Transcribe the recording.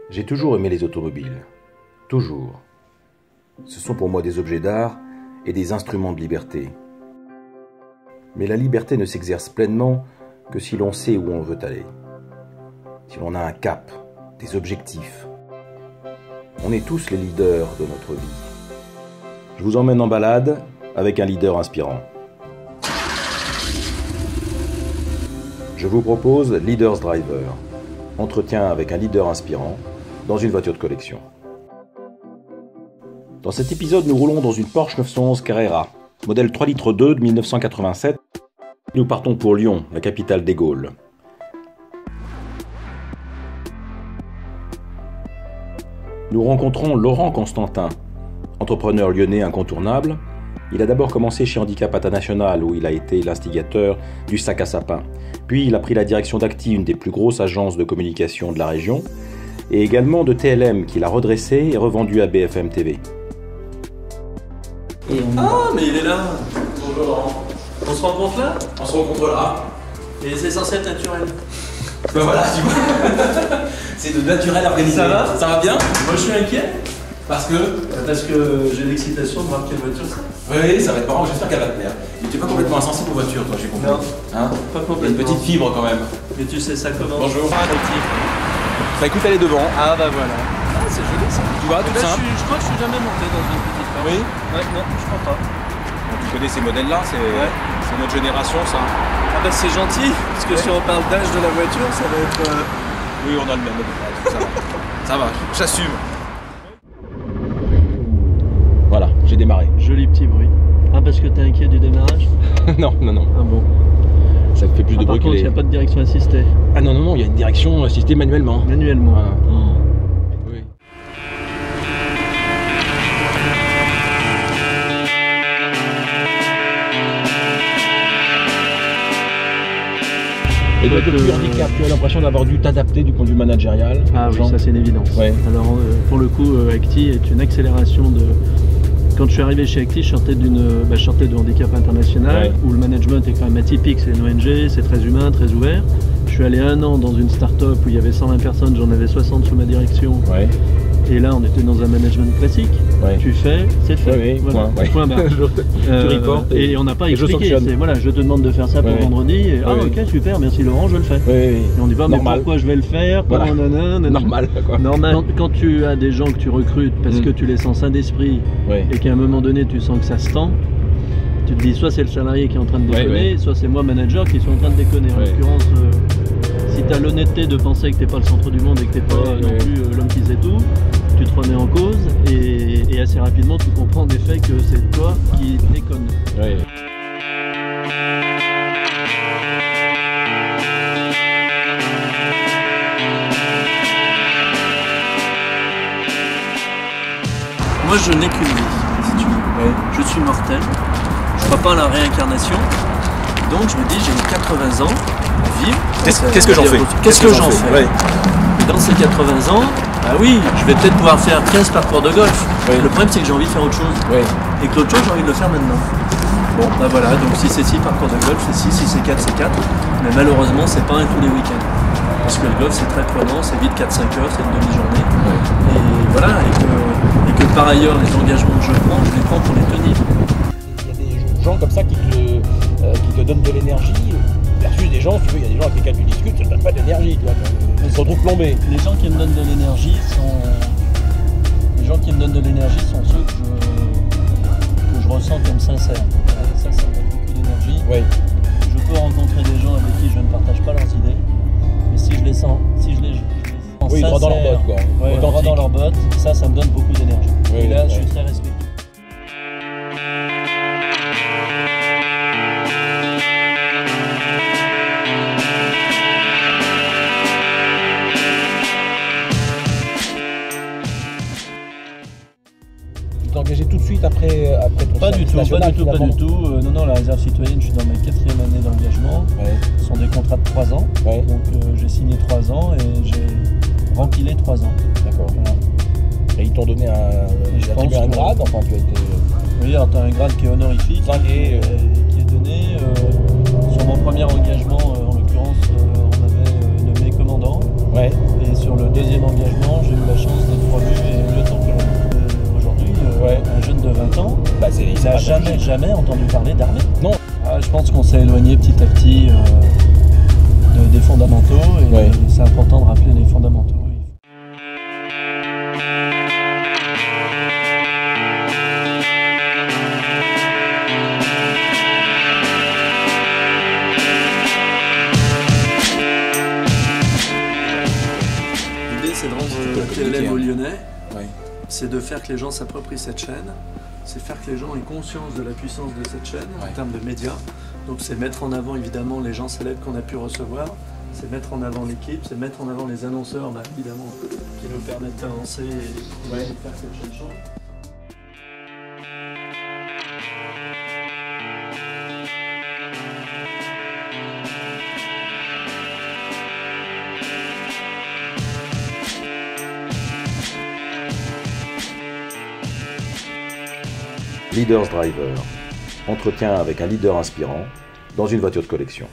J'ai toujours aimé les automobiles. Toujours. Ce sont pour moi des objets d'art et des instruments de liberté. Mais la liberté ne s'exerce pleinement que si l'on sait où on veut aller. Si l'on a un cap, des objectifs. On est tous les leaders de notre vie. Je vous emmène en balade avec un leader inspirant. Je vous propose Leaders Driver, entretien avec un leader inspirant dans une voiture de collection. Dans cet épisode, nous roulons dans une Porsche 911 Carrera, modèle 3,2 litres de 1987. Nous partons pour Lyon, la capitale des Gaules. Nous rencontrons Laurent Constantin, entrepreneur lyonnais incontournable. Il a d'abord commencé chez Handicap International, où il a été l'instigateur du sac à sapin. Puis il a pris la direction d'Acti, une des plus grosses agences de communication de la région, et également de TLM, qu'il a redressé et revendu à BFM TV. Ah, mais il est là. Bonjour Laurent. On se rencontre là? On se rencontre là. Et c'est censé être naturel. Ben voilà, tu vois. C'est de naturel organisé. Ça va? Ça va bien? Moi je suis inquiet. Parce que j'ai l'excitation de voir quelle voiture c'est. Oui, ça va être marrant, j'espère qu'elle va te plaire. Mais tu n'es pas complètement insensible aux voitures, toi, j'ai compris. Non. Hein? Pas Il y a complètement. une petite fibre quand même. Mais tu sais ça comment? Bonjour. Ah, le type. Bah écoute, elle est devant. Ah bah voilà. Ah, c'est joli ça. Tu vois, tout Là, simple. je crois que je suis jamais monté dans une petite Porsche. Oui. Ouais, non, je crois pas. Bon, tu connais ces modèles-là, c'est notre génération, ça. Ah bah c'est gentil, parce que si on parle d'âge de la voiture, ça va être... Oui, on a le même. Ça va. Ça va, j'assume. Voilà, j'ai démarré. Joli petit bruit. Ah, parce que t'es inquiet du démarrage? Non. Ah bon. Ça fait plus de bruit Par que contre, il les... n'y a pas de direction assistée. Ah non, il y a une direction assistée manuellement. Manuellement. Voilà. Oh. Oui. Et donc depuis handicap, tu as l'impression d'avoir dû t'adapter du point de vue managérial? Ah oui, ça c'est une évidence. Ouais. Alors pour le coup, Acti est une accélération de... Quand je suis arrivé chez Acti, je sortais de Handicap International, où le management est quand même atypique, c'est une ONG, c'est très humain, très ouvert. Je suis allé 1 an dans une start-up où il y avait 120 personnes, j'en avais 60 sous ma direction. Ouais. Et là, on était dans un management classique. Ouais. Tu fais, c'est fait. Oui, voilà. point Barre. Tu reportes et on n'a pas et je expliqué. sanctionne. Voilà, je te demande de faire ça pour vendredi. Et, ok, super, merci Laurent, je le fais. Oui. Et on dit pas, mais Normal. pourquoi je vais le faire? Voilà. Nanana. Normal, quoi. Normal. Quand tu as des gens que tu recrutes parce que tu les sens sains d'esprit et qu'à un moment donné tu sens que ça se tend, tu te dis soit c'est le salarié qui est en train de déconner, soit c'est moi manager qui suis en train de déconner. En l'occurrence, si tu as l'honnêteté de penser que tu n'es pas le centre du monde et que tu n'es pas non plus l'homme qui sait tout, tu te remets en cause et assez rapidement tu comprends en effet que c'est toi qui déconnes. Ouais. Moi je n'ai qu'une vie, si tu veux. Je suis mortel, je ne crois pas à la réincarnation, donc je me dis j'ai 80 ans à vivre. Qu'est-ce que j'en fais? Qu'est-ce que j'en fais? Et dans ces 80 ans, ah oui, je vais peut-être pouvoir faire 15 parcours de golf. Le problème c'est que j'ai envie de faire autre chose. Et que l'autre chose j'ai envie de le faire maintenant. Bon bah voilà, donc si c'est 6 parcours de golf, c'est 6, si c'est 4, c'est 4. Mais malheureusement c'est pas un tous les week-ends. Parce que le golf c'est très prenant, c'est vite 4-5 heures, c'est une demi-journée. Et voilà, et que par ailleurs les engagements que je prends, je les prends pour les tenir. Il y a des gens comme ça qui te donnent de l'énergie, versus des gens, il y a des gens avec lesquels tu discutes, ça ne donne pas d'énergie, ils se retrouvent plombés. Les gens qui me donnent de l'énergie sont ceux que je ressens comme sincères. Ça me donne beaucoup d'énergie. Je peux rencontrer des gens avec qui je ne partage pas leurs idées, mais si je les sens sincères, droit dans leurs bottes, quoi. Droit dans leurs bottes, ça me donne beaucoup d'énergie. Et là, je suis très respectueux. Tu t'es engagé tout de suite après ton Pas du service tout, national, pas du tout. Non, la réserve citoyenne, je suis dans ma 4e année d'engagement. Ce sont des contrats de 3 ans. Donc j'ai signé 3 ans et j'ai rempilé 3 ans. D'accord. Voilà. Et ils t'ont donné un grade, enfin tu as été... Oui, alors tu as un grade qui est honorifique et qui est donné. Sur mon premier engagement, en l'occurrence, on m'avait nommé commandant. Et sur le deuxième engagement, j'ai eu la chance d'être promu et lieutenant-colonel. Aujourd'hui, un jeune de 20 ans, il n'a jamais entendu parler d'armée. Non. Je pense qu'on s'est éloigné petit à petit des fondamentaux et c'est important de rappeler les fondamentaux. L'idée, c'est de rendre TLM aux Lyonnais, c'est de faire que les gens s'approprient cette chaîne, c'est faire que les gens aient conscience de la puissance de cette chaîne en termes de médias. Donc c'est mettre en avant évidemment les gens célèbres qu'on a pu recevoir, c'est mettre en avant l'équipe, c'est mettre en avant les annonceurs évidemment qui nous permettent d'avancer et de faire que cette chaîne change. Leaders Driver. Entretien avec un leader inspirant dans une voiture de collection.